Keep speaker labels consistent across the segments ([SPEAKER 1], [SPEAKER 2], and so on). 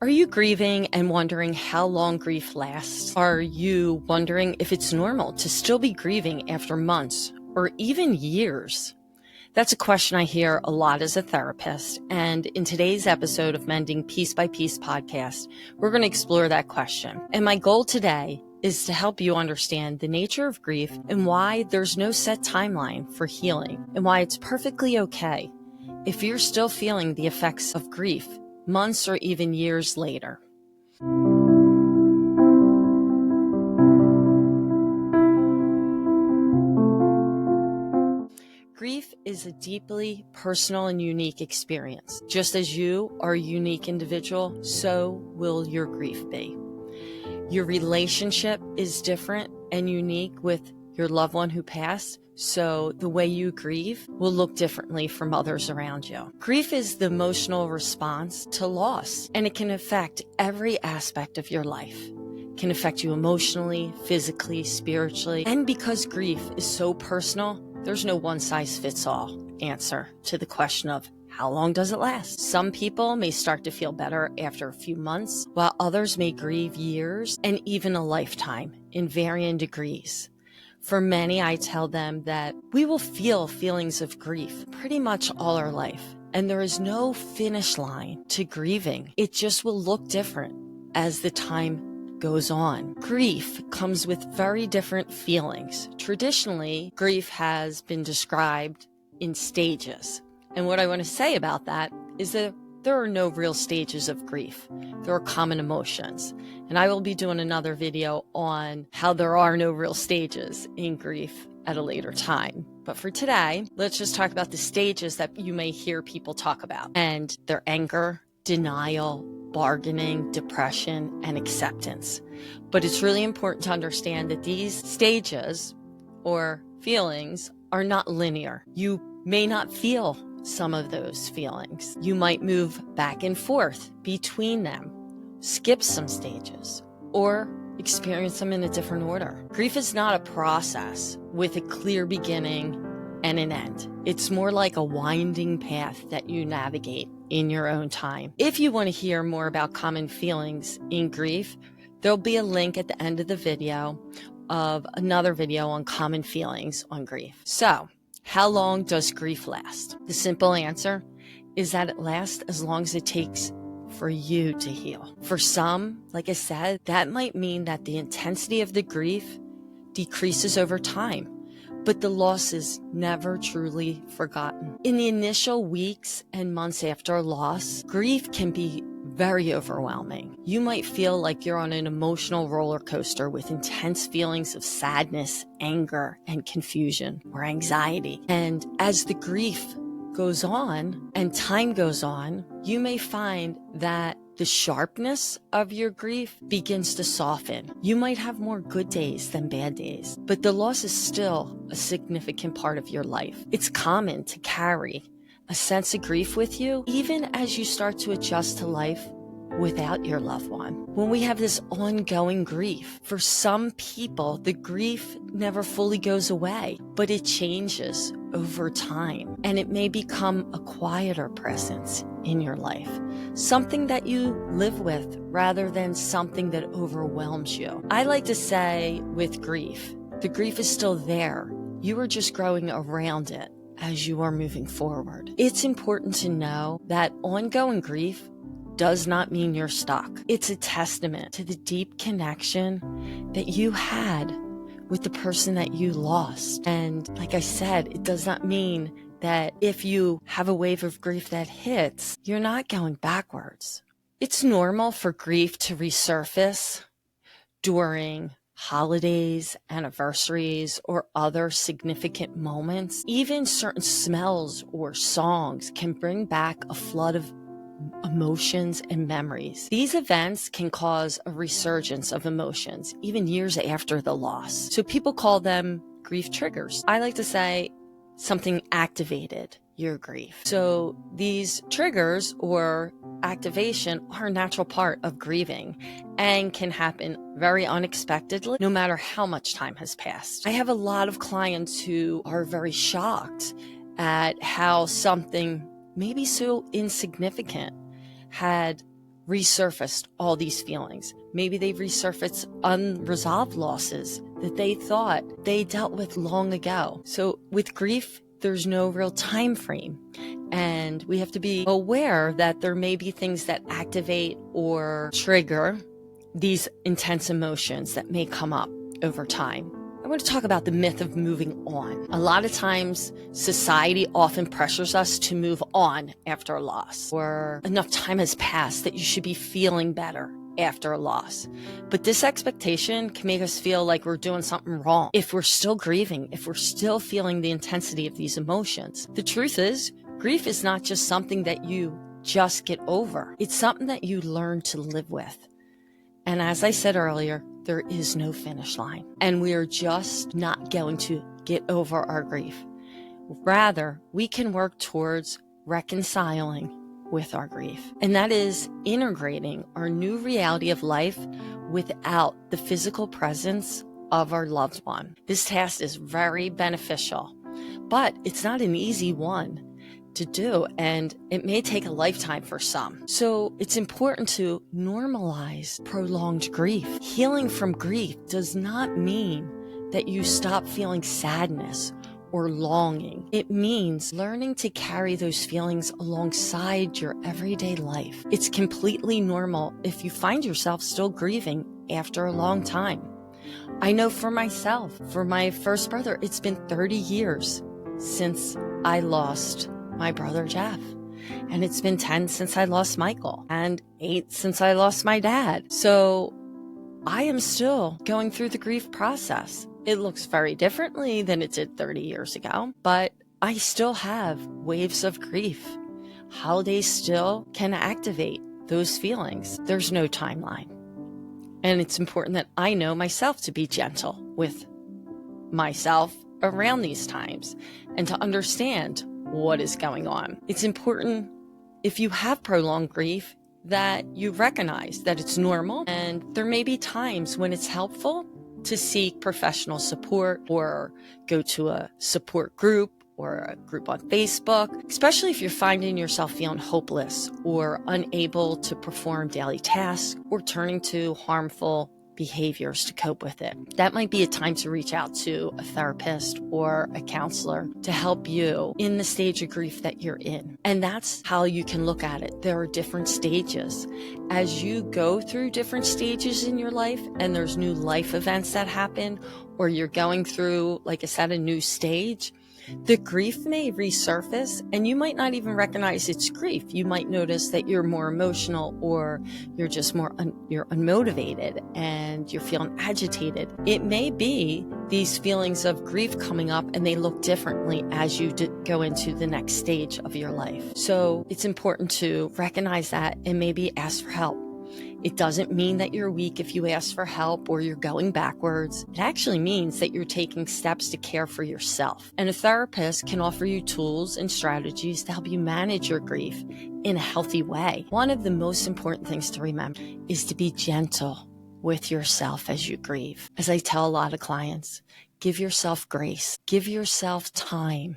[SPEAKER 1] Are you grieving and wondering how long grief lasts? Are you wondering if it's normal to still be grieving after months or even years? That's a question I hear a lot as a therapist. And in today's episode of Mending Piece by Piece podcast, we're going to explore that question. And my goal today is to help you understand the nature of grief and why there's no set timeline for healing and why it's perfectly okay if you're still feeling the effects of grief months or even years later. Grief is a deeply personal and unique experience. Just as you are a unique individual, so will your grief be. Your relationship is different and unique with your loved one who passed, so the way you grieve will look differently from others around you. Grief is the emotional response to loss, and it can affect every aspect of your life. It can affect you emotionally, physically, spiritually. And because grief is so personal, there's no one-size-fits-all answer to the question of how long does it last? Some people may start to feel better after a few months, while others may grieve years and even a lifetime in varying degrees. For many, I tell them that we will feel feelings of grief pretty much all our life, and there is no finish line to grieving. It just will look different as the time goes on. Grief comes with very different feelings. Traditionally, grief has been described in stages. And what I want to say about that is that there are no real stages of grief. There are common emotions. And I will be doing another video on how there are no real stages in grief at a later time. But for today, let's just talk about the stages that you may hear people talk about. And they're anger, denial, bargaining, depression, and acceptance. But it's really important to understand that these stages or feelings are not linear. You may not feel some of those feelings. You might move back and forth between them, skip some stages, or experience them in a different order. Grief is not a process with a clear beginning and an end. It's more like a winding path that you navigate in your own time. If you want to hear more about common feelings in grief, there'll be a link at the end of the video of another video on common feelings on grief. So, how long does grief last? The simple answer is that it lasts as long as it takes for you to heal. For some, like I said, that might mean that the intensity of the grief decreases over time, but the loss is never truly forgotten. In the initial weeks and months after a loss, grief can be very overwhelming. You might feel like you're on an emotional roller coaster with intense feelings of sadness, anger, and confusion or anxiety. And as the grief goes on and time goes on, you may find that the sharpness of your grief begins to soften. You might have more good days than bad days, but the loss is still a significant part of your life. It's common to carry a sense of grief with you, even as you start to adjust to life without your loved one. When we have this ongoing grief, for some people, the grief never fully goes away, but it changes over time, and it may become a quieter presence in your life, something that you live with rather than something that overwhelms you. I like to say with grief, the grief is still there. You are just growing around it as you are moving forward. It's important to know that ongoing grief does not mean you're stuck. It's a testament to the deep connection that you had with the person that you lost. And like I said, it does not mean that if you have a wave of grief that hits, you're not going backwards. It's normal for grief to resurface during holidays, anniversaries, or other significant moments. Even certain smells or songs can bring back a flood of emotions and memories. These events can cause a resurgence of emotions, even years after the loss. So people call them grief triggers. I like to say something activated your grief. So these triggers or activation are a natural part of grieving and can happen very unexpectedly, no matter how much time has passed. I have a lot of clients who are very shocked at how something maybe so insignificant had resurfaced all these feelings. Maybe they've resurfaced unresolved losses that they thought they dealt with long ago. So with grief, there's no real time frame. And we have to be aware that there may be things that activate or trigger these intense emotions that may come up over time. I want to talk about the myth of moving on. A lot of times, society often pressures us to move on after a loss, or enough time has passed that you should be feeling better after a loss. But this expectation can make us feel like we're doing something wrong if we're still grieving, if we're still feeling the intensity of these emotions. The truth is, grief is not just something that you just get over. It's something that you learn to live with. And as I said earlier, there is no finish line. And we are just not going to get over our grief. Rather, we can work towards reconciling with our grief. And that is integrating our new reality of life without the physical presence of our loved one. This task is very beneficial, but it's not an easy one to do, and it may take a lifetime for some. So it's important to normalize prolonged grief. Healing from grief does not mean that you stop feeling sadness or longing. It means learning to carry those feelings alongside your everyday life. It's completely normal if you find yourself still grieving after a long time. I know for myself, for my first brother, it's been 30 years since I lost my brother Jeff. And it's been 10 since I lost Michael, and 8 since I lost my dad. So I am still going through the grief process. It looks very differently than it did 30 years ago, but I still have waves of grief. Holidays still can activate those feelings. There's no timeline. And it's important that I know myself to be gentle with myself around these times and to understand what is going on. It's important, if you have prolonged grief, that you recognize that it's normal, and there may be times when it's helpful to seek professional support or go to a support group or a group on Facebook, especially if you're finding yourself feeling hopeless or unable to perform daily tasks or turning to harmful behaviors to cope with it. That might be a time to reach out to a therapist or a counselor to help you in the stage of grief that you're in. And that's how you can look at it. There are different stages. As you go through different stages in your life and there's new life events that happen, or you're going through, like I said, a new stage, the grief may resurface and you might not even recognize it's grief. You might notice that you're more emotional, or you're just more you're unmotivated and you're feeling agitated. It may be these feelings of grief coming up and they look differently as you go into the next stage of your life. So it's important to recognize that and maybe ask for help. It doesn't mean that you're weak if you ask for help or you're going backwards. It actually means that you're taking steps to care for yourself. And a therapist can offer you tools and strategies to help you manage your grief in a healthy way. One of the most important things to remember is to be gentle with yourself as you grieve. As I tell a lot of clients, give yourself grace, give yourself time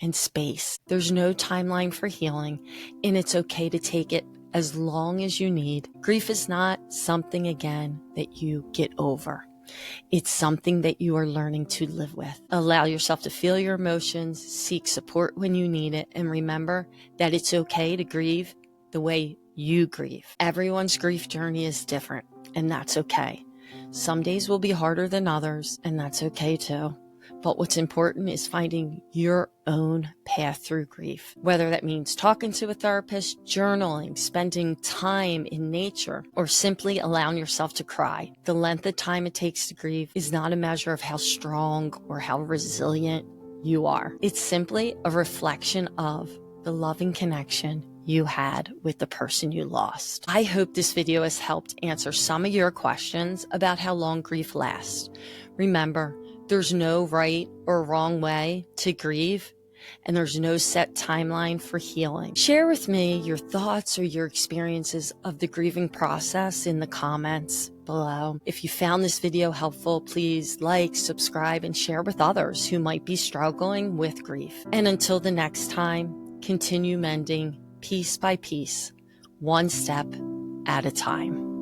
[SPEAKER 1] and space. There's no timeline for healing, and it's okay to take it as long as you need. Grief is not something, again, that you get over. It's something that you are learning to live with. Allow yourself to feel your emotions, seek support when you need it, and remember that it's okay to grieve the way you grieve. Everyone's grief journey is different, and that's okay. Some days will be harder than others, and that's okay too. But what's important is finding your own path through grief, whether that means talking to a therapist, journaling, spending time in nature, or simply allowing yourself to cry. The length of time it takes to grieve is not a measure of how strong or how resilient you are. It's simply a reflection of the loving connection you had with the person you lost. I hope this video has helped answer some of your questions about how long grief lasts. Remember, there's no right or wrong way to grieve, and there's no set timeline for healing. Share with me your thoughts or your experiences of the grieving process in the comments below. If you found this video helpful, please like, subscribe, and share with others who might be struggling with grief. And until the next time, continue mending piece by piece, one step at a time.